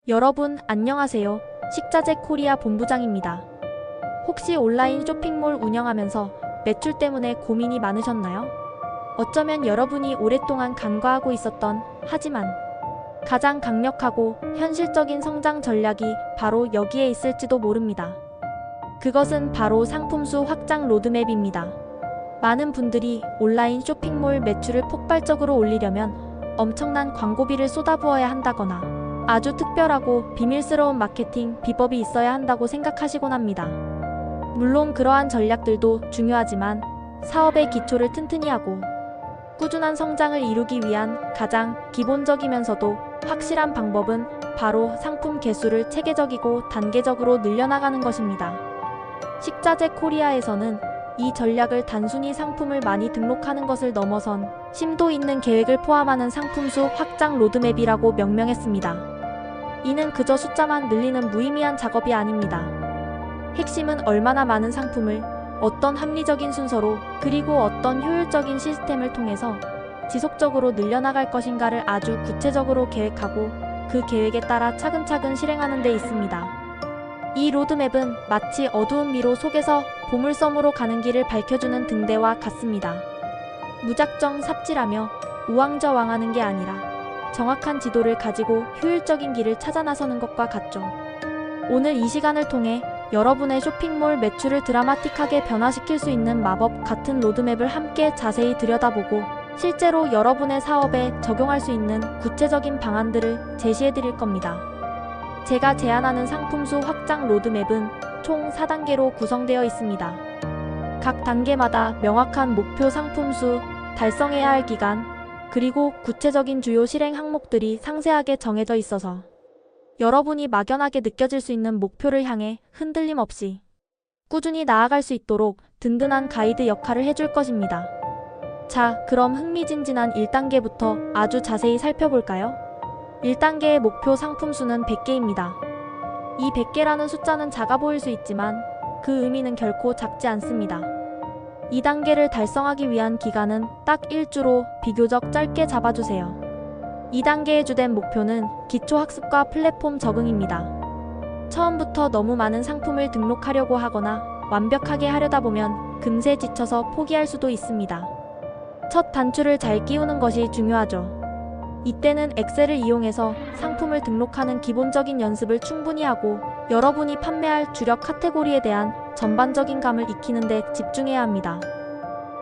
여러분, 안녕하세요. 식자재 코리아 본부장입니다. 혹시 온라인 쇼핑몰 운영하면서 매출 때문에 고민이 많으셨나요? 어쩌면 여러분이 오랫동안 간과하고 있었던, 하지만 가장 강력하고 현실적인 성장 전략이 바로 여기에 있을지도 모릅니다. 그것은 바로 상품수 확장 로드맵입니다. 많은 분들이 온라인 쇼핑몰 매출을 폭발적으로 올리려면 엄청난 광고비를 쏟아부어야 한다거나 아주 특별하고 비밀스러운 마케팅 비법이 있어야 한다고 생각하시곤 합니다. 물론 그러한 전략들도 중요하지만 사업의 기초를 튼튼히 하고 꾸준한 성장을 이루기 위한 가장 기본적이면서도 확실한 방법은 바로 상품 개수를 체계적이고 단계적으로 늘려나가는 것입니다. 식자재 코리아에서는 이 전략을 단순히 상품을 많이 등록하는 것을 넘어선 심도 있는 계획을 포함하는 상품수 확장 로드맵이라고 명명했습니다. 이는 그저 숫자만 늘리는 무의미한 작업이 아닙니다. 핵심은 얼마나 많은 상품을 어떤 합리적인 순서로 그리고 어떤 효율적인 시스템을 통해서 지속적으로 늘려나갈 것인가를 아주 구체적으로 계획하고 그 계획에 따라 차근차근 실행하는 데 있습니다. 이 로드맵은 마치 어두운 미로 속에서 보물섬으로 가는 길을 밝혀주는 등대와 같습니다. 무작정 삽질하며 우왕좌왕하는 게 아니라 정확한 지도를 가지고 효율적인 길을 찾아 나서는 것과 같죠. 오늘 이 시간을 통해 여러분의 쇼핑몰 매출을 드라마틱하게 변화시킬 수 있는 마법 같은 로드맵을 함께 자세히 들여다보고 실제로 여러분의 사업에 적용할 수 있는 구체적인 방안들을 제시해 드릴 겁니다. 제가 제안하는 상품수 확장 로드맵은 총 4단계로 구성되어 있습니다. 각 단계마다 명확한 목표 상품수, 달성해야 할 기간, 그리고 구체적인 주요 실행 항목들이 상세하게 정해져 있어서 여러분이 막연하게 느껴질 수 있는 목표를 향해 흔들림 없이 꾸준히 나아갈 수 있도록 든든한 가이드 역할을 해줄 것입니다. 자, 그럼 흥미진진한 1단계부터 아주 자세히 살펴볼까요? 1단계의 목표 상품수는 100개입니다. 이 100개라는 숫자는 작아 보일 수 있지만 그 의미는 결코 작지 않습니다. 2단계를 달성하기 위한 기간은 딱 1주로 비교적 짧게 잡아주세요. 2단계의 주된 목표는 기초학습과 플랫폼 적응입니다. 처음부터 너무 많은 상품을 등록하려고 하거나 완벽하게 하려다 보면 금세 지쳐서 포기할 수도 있습니다. 첫 단추를 잘 끼우는 것이 중요하죠. 이때는 엑셀을 이용해서 상품을 등록하는 기본적인 연습을 충분히 하고 여러분이 판매할 주력 카테고리에 대한 전반적인 감을 익히는 데 집중해야 합니다.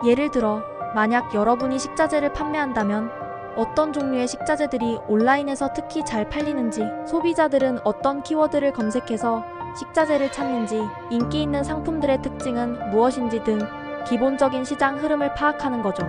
예를 들어, 만약 여러분이 식자재를 판매한다면 어떤 종류의 식자재들이 온라인에서 특히 잘 팔리는지, 소비자들은 어떤 키워드를 검색해서 식자재를 찾는지, 인기 있는 상품들의 특징은 무엇인지 등 기본적인 시장 흐름을 파악하는 거죠.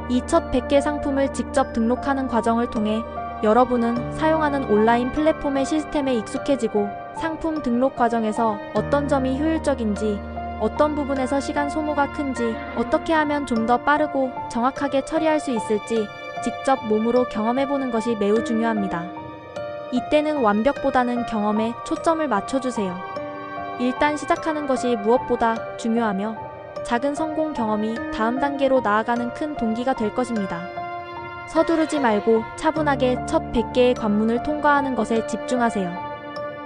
이 첫 100개 상품을 직접 등록하는 과정을 통해 여러분은 사용하는 온라인 플랫폼의 시스템에 익숙해지고 상품 등록 과정에서 어떤 점이 효율적인지, 어떤 부분에서 시간 소모가 큰지, 어떻게 하면 좀 더 빠르고 정확하게 처리할 수 있을지 직접 몸으로 경험해보는 것이 매우 중요합니다. 이때는 완벽보다는 경험에 초점을 맞춰주세요. 일단 시작하는 것이 무엇보다 중요하며 작은 성공 경험이 다음 단계로 나아가는 큰 동기가 될 것입니다. 서두르지 말고 차분하게 첫 100개의 관문을 통과하는 것에 집중하세요.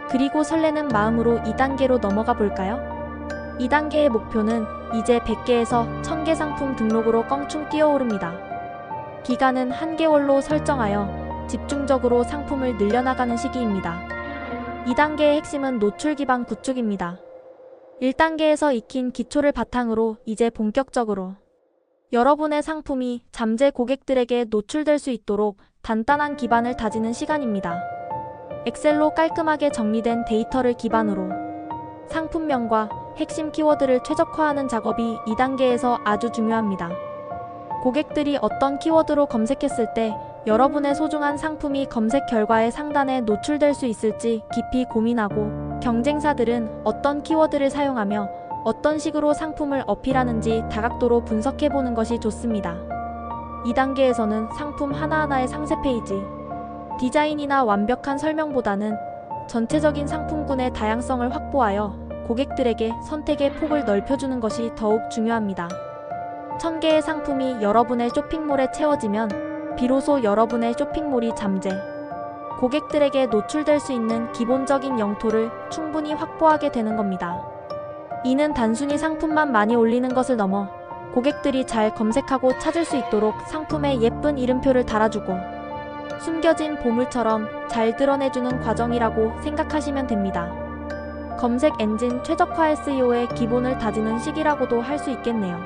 그리고 설레는 마음으로 2단계로 넘어가 볼까요? 2단계의 목표는 이제 100개에서 1000개 상품 등록으로 껑충 뛰어오릅니다. 기간은 한 개월로 설정하여 집중적으로 상품을 늘려나가는 시기입니다. 2단계의 핵심은 노출 기반 구축입니다. 1단계에서 익힌 기초를 바탕으로 이제 본격적으로 여러분의 상품이 잠재 고객들에게 노출될 수 있도록 단단한 기반을 다지는 시간입니다. 엑셀로 깔끔하게 정리된 데이터를 기반으로 상품명과 핵심 키워드를 최적화하는 작업이 2단계에서 아주 중요합니다. 고객들이 어떤 키워드로 검색했을 때 여러분의 소중한 상품이 검색 결과의 상단에 노출될 수 있을지 깊이 고민하고 경쟁사들은 어떤 키워드를 사용하며 어떤 식으로 상품을 어필하는지 다각도로 분석해보는 것이 좋습니다. 2단계에서는 상품 하나하나의 상세 페이지, 디자인이나 완벽한 설명보다는 전체적인 상품군의 다양성을 확보하여 고객들에게 선택의 폭을 넓혀주는 것이 더욱 중요합니다. 1000개의 상품이 여러분의 쇼핑몰에 채워지면 비로소 여러분의 쇼핑몰이 잠재 고객들에게 노출될 수 있는 기본적인 영토를 충분히 확보하게 되는 겁니다. 이는 단순히 상품만 많이 올리는 것을 넘어 고객들이 잘 검색하고 찾을 수 있도록 상품에 예쁜 이름표를 달아주고 숨겨진 보물처럼 잘 드러내주는 과정이라고 생각하시면 됩니다. 검색 엔진 최적화 SEO의 기본을 다지는 시기라고도 할 수 있겠네요.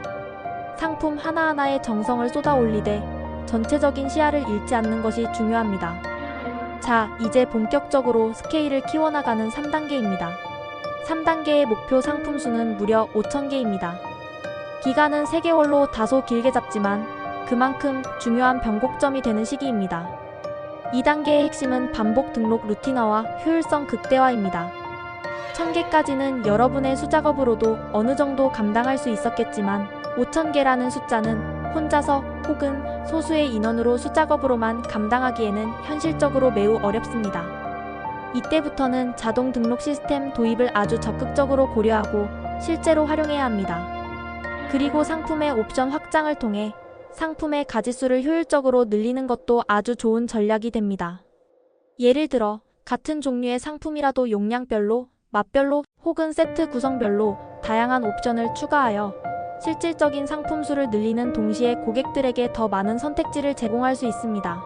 상품 하나하나에 정성을 쏟아 올리되 전체적인 시야를 잃지 않는 것이 중요합니다. 자, 이제 본격적으로 스케일을 키워나가는 3단계입니다. 3단계의 목표 상품 수는 무려 5,000개입니다. 기간은 3개월로 다소 길게 잡지만 그만큼 중요한 변곡점이 되는 시기입니다. 2단계의 핵심은 반복 등록 루틴화와 효율성 극대화입니다. 1000개까지는 여러분의 수작업으로도 어느 정도 감당할 수 있었겠지만 5000개라는 숫자는 혼자서 혹은 소수의 인원으로 수작업으로만 감당하기에는 현실적으로 매우 어렵습니다. 이때부터는 자동 등록 시스템 도입을 아주 적극적으로 고려하고 실제로 활용해야 합니다. 그리고 상품의 옵션 확장을 통해 상품의 가짓수를 효율적으로 늘리는 것도 아주 좋은 전략이 됩니다. 예를 들어 같은 종류의 상품이라도 용량별로, 맛별로 혹은 세트 구성별로 다양한 옵션을 추가하여 실질적인 상품 수를 늘리는 동시에 고객들에게 더 많은 선택지를 제공할 수 있습니다.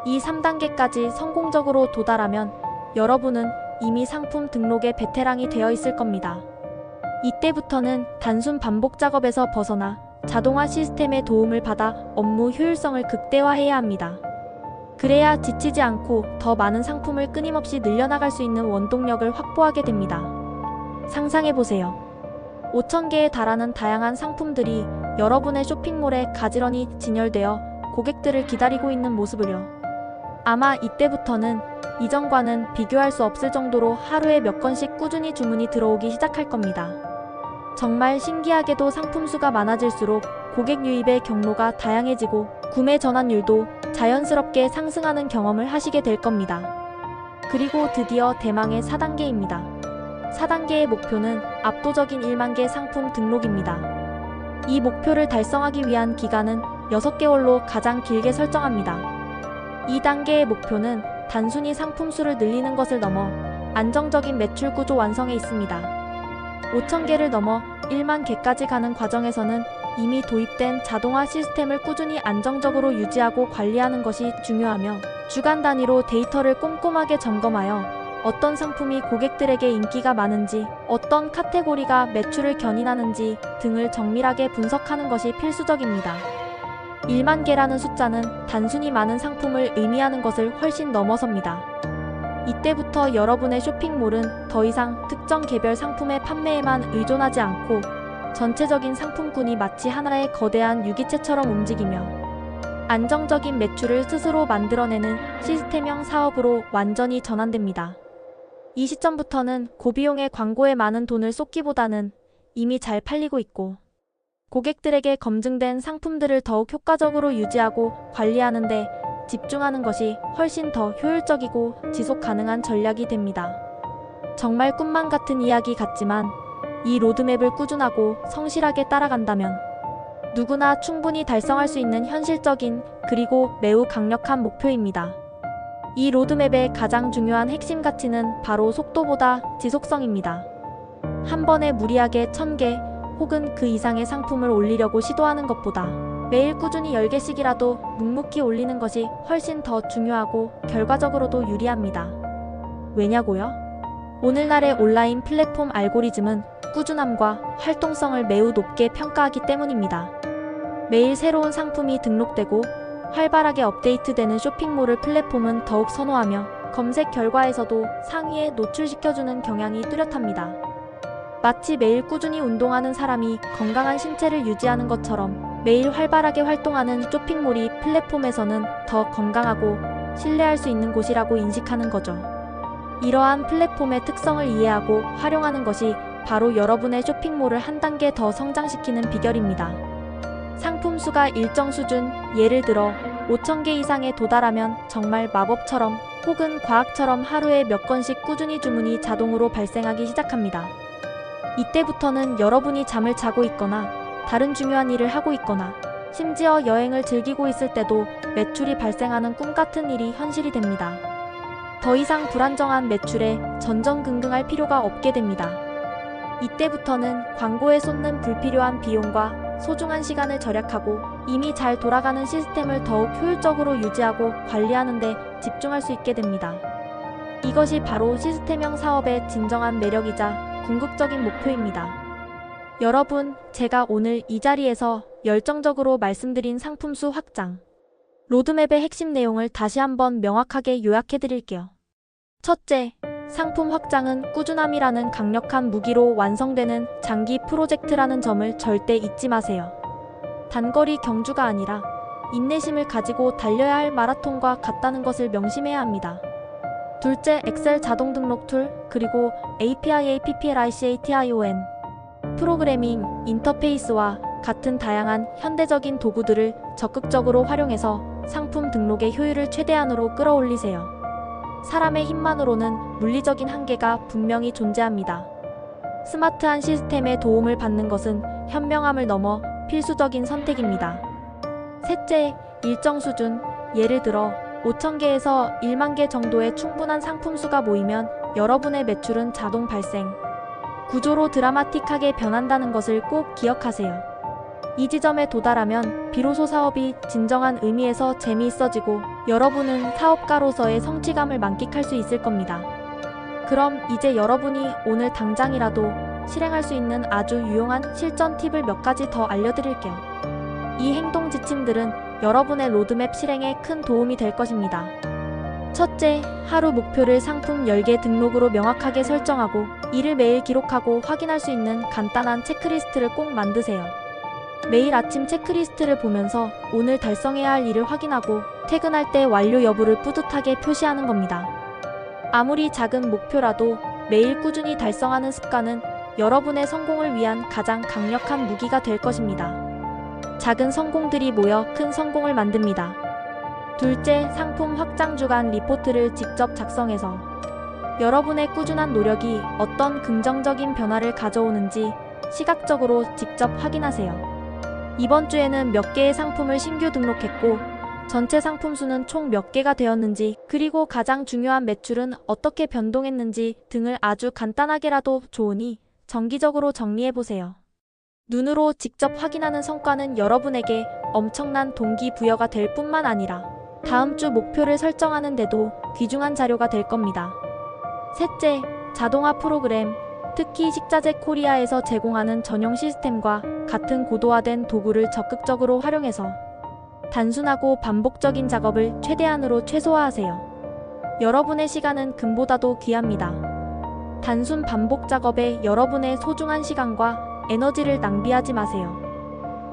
이 3단계까지 성공적으로 도달하면 여러분은 이미 상품 등록의 베테랑이 되어 있을 겁니다. 이때부터는 단순 반복 작업에서 벗어나 자동화 시스템의 도움을 받아 업무 효율성을 극대화해야 합니다. 그래야 지치지 않고 더 많은 상품을 끊임없이 늘려나갈 수 있는 원동력을 확보하게 됩니다. 상상해보세요. 5,000개에 달하는 다양한 상품들이 여러분의 쇼핑몰에 가지런히 진열되어 고객들을 기다리고 있는 모습을요. 아마 이때부터는 이전과는 비교할 수 없을 정도로 하루에 몇 건씩 꾸준히 주문이 들어오기 시작할 겁니다. 정말 신기하게도 상품 수가 많아질수록 고객 유입의 경로가 다양해지고 구매 전환율도 자연스럽게 상승하는 경험을 하시게 될 겁니다. 그리고 드디어 대망의 4단계입니다. 4단계의 목표는 압도적인 1만 개 상품 등록입니다. 이 목표를 달성하기 위한 기간은 6개월로 가장 길게 설정합니다. 2단계의 목표는 단순히 상품 수를 늘리는 것을 넘어 안정적인 매출 구조 완성에 있습니다. 5,000개를 넘어 1만 개까지 가는 과정에서는 이미 도입된 자동화 시스템을 꾸준히 안정적으로 유지하고 관리하는 것이 중요하며 주간 단위로 데이터를 꼼꼼하게 점검하여 어떤 상품이 고객들에게 인기가 많은지, 어떤 카테고리가 매출을 견인하는지 등을 정밀하게 분석하는 것이 필수적입니다. 1만 개라는 숫자는 단순히 많은 상품을 의미하는 것을 훨씬 넘어섭니다. 이때부터 여러분의 쇼핑몰은 더 이상 특정 개별 상품의 판매에만 의존하지 않고 전체적인 상품군이 마치 하나의 거대한 유기체처럼 움직이며 안정적인 매출을 스스로 만들어내는 시스템형 사업으로 완전히 전환됩니다. 이 시점부터는 고비용의 광고에 많은 돈을 쏟기보다는 이미 잘 팔리고 있고 고객들에게 검증된 상품들을 더욱 효과적으로 유지하고 관리하는 데 집중하는 것이 훨씬 더 효율적이고 지속 가능한 전략이 됩니다. 정말 꿈만 같은 이야기 같지만 이 로드맵을 꾸준하고 성실하게 따라간다면 누구나 충분히 달성할 수 있는 현실적인 그리고 매우 강력한 목표입니다. 이 로드맵의 가장 중요한 핵심 가치는 바로 속도보다 지속성입니다. 한 번에 무리하게 1000개 혹은 그 이상의 상품을 올리려고 시도하는 것보다 매일 꾸준히 10개씩이라도 묵묵히 올리는 것이 훨씬 더 중요하고 결과적으로도 유리합니다. 왜냐고요? 오늘날의 온라인 플랫폼 알고리즘은 꾸준함과 활동성을 매우 높게 평가하기 때문입니다. 매일 새로운 상품이 등록되고 활발하게 업데이트되는 쇼핑몰을 플랫폼은 더욱 선호하며 검색 결과에서도 상위에 노출시켜주는 경향이 뚜렷합니다. 마치 매일 꾸준히 운동하는 사람이 건강한 신체를 유지하는 것처럼 매일 활발하게 활동하는 쇼핑몰이 플랫폼에서는 더 건강하고 신뢰할 수 있는 곳이라고 인식하는 거죠. 이러한 플랫폼의 특성을 이해하고 활용하는 것이 바로 여러분의 쇼핑몰을 한 단계 더 성장시키는 비결입니다. 상품 수가 일정 수준, 예를 들어 5,000개 이상에 도달하면 정말 마법처럼 혹은 과학처럼 하루에 몇 건씩 꾸준히 주문이 자동으로 발생하기 시작합니다. 이때부터는 여러분이 잠을 자고 있거나 다른 중요한 일을 하고 있거나 심지어 여행을 즐기고 있을 때도 매출이 발생하는 꿈같은 일이 현실이 됩니다. 더 이상 불안정한 매출에 전전긍긍할 필요가 없게 됩니다. 이때부터는 광고에 쏟는 불필요한 비용과 소중한 시간을 절약하고 이미 잘 돌아가는 시스템을 더욱 효율적으로 유지하고 관리하는 데 집중할 수 있게 됩니다. 이것이 바로 시스템형 사업의 진정한 매력이자 궁극적인 목표입니다. 여러분, 제가 오늘 이 자리에서 열정적으로 말씀드린 상품 수 확장, 로드맵의 핵심 내용을 다시 한번 명확하게 요약해 드릴게요. 첫째, 상품 확장은 꾸준함이라는 강력한 무기로 완성되는 장기 프로젝트라는 점을 절대 잊지 마세요. 단거리 경주가 아니라 인내심을 가지고 달려야 할 마라톤과 같다는 것을 명심해야 합니다. 둘째, 엑셀 자동 등록 툴, 그리고 API, APPLICATION, 프로그래밍, 인터페이스와 같은 다양한 현대적인 도구들을 적극적으로 활용해서 상품 등록의 효율을 최대한으로 끌어올리세요. 사람의 힘만으로는 물리적인 한계가 분명히 존재합니다. 스마트한 시스템의 도움을 받는 것은 현명함을 넘어 필수적인 선택입니다. 셋째, 일정 수준, 예를 들어 5,000개에서 1만 개 정도의 충분한 상품 수가 모이면 여러분의 매출은 자동 발생, 구조로 드라마틱하게 변한다는 것을 꼭 기억하세요. 이 지점에 도달하면 비로소 사업이 진정한 의미에서 재미있어지고 여러분은 사업가로서의 성취감을 만끽할 수 있을 겁니다. 그럼 이제 여러분이 오늘 당장이라도 실행할 수 있는 아주 유용한 실전 팁을 몇 가지 더 알려드릴게요. 이 행동 지침들은 여러분의 로드맵 실행에 큰 도움이 될 것입니다. 첫째, 하루 목표를 상품 10개 등록으로 명확하게 설정하고 이를 매일 기록하고 확인할 수 있는 간단한 체크리스트를 꼭 만드세요. 매일 아침 체크리스트를 보면서 오늘 달성해야 할 일을 확인하고 퇴근할 때 완료 여부를 뿌듯하게 표시하는 겁니다. 아무리 작은 목표라도 매일 꾸준히 달성하는 습관은 여러분의 성공을 위한 가장 강력한 무기가 될 것입니다. 작은 성공들이 모여 큰 성공을 만듭니다. 둘째, 상품 확장 주간 리포트를 직접 작성해서 여러분의 꾸준한 노력이 어떤 긍정적인 변화를 가져오는지 시각적으로 직접 확인하세요. 이번 주에는 몇 개의 상품을 신규 등록했고 전체 상품 수는 총 몇 개가 되었는지, 그리고 가장 중요한 매출은 어떻게 변동했는지 등을 아주 간단하게라도 좋으니 정기적으로 정리해보세요. 눈으로 직접 확인하는 성과는 여러분에게 엄청난 동기부여가 될 뿐만 아니라 다음 주 목표를 설정하는 데도 귀중한 자료가 될 겁니다. 셋째, 자동화 프로그램, 특히 식자재 코리아에서 제공하는 전용 시스템과 같은 고도화된 도구를 적극적으로 활용해서 단순하고 반복적인 작업을 최대한으로 최소화하세요. 여러분의 시간은 금보다도 귀합니다. 단순 반복 작업에 여러분의 소중한 시간과 에너지를 낭비하지 마세요.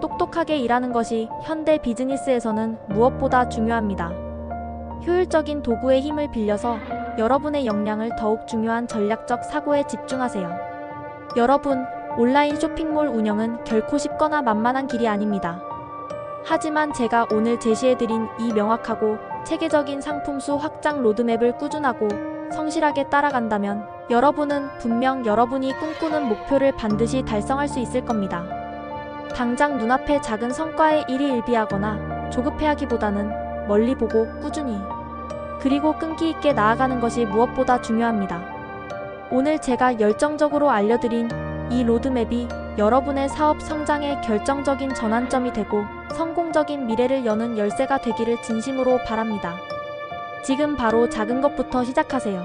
똑똑하게 일하는 것이 현대 비즈니스에서는 무엇보다 중요합니다. 효율적인 도구의 힘을 빌려서 여러분의 역량을 더욱 중요한 전략적 사고에 집중하세요. 여러분, 온라인 쇼핑몰 운영은 결코 쉽거나 만만한 길이 아닙니다. 하지만 제가 오늘 제시해드린 이 명확하고 체계적인 상품 수 확장 로드맵을 꾸준하고 성실하게 따라간다면 여러분은 분명 여러분이 꿈꾸는 목표를 반드시 달성할 수 있을 겁니다. 당장 눈앞의 작은 성과에 일희일비하거나 조급해하기보다는 멀리 보고 꾸준히, 그리고 끈기 있게 나아가는 것이 무엇보다 중요합니다. 오늘 제가 열정적으로 알려드린 이 로드맵이 여러분의 사업 성장의 결정적인 전환점이 되고 성공적인 미래를 여는 열쇠가 되기를 진심으로 바랍니다. 지금 바로 작은 것부터 시작하세요.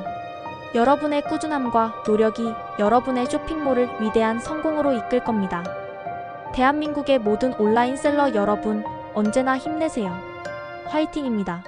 여러분의 꾸준함과 노력이 여러분의 쇼핑몰을 위대한 성공으로 이끌 겁니다. 대한민국의 모든 온라인 셀러 여러분, 언제나 힘내세요. 화이팅입니다.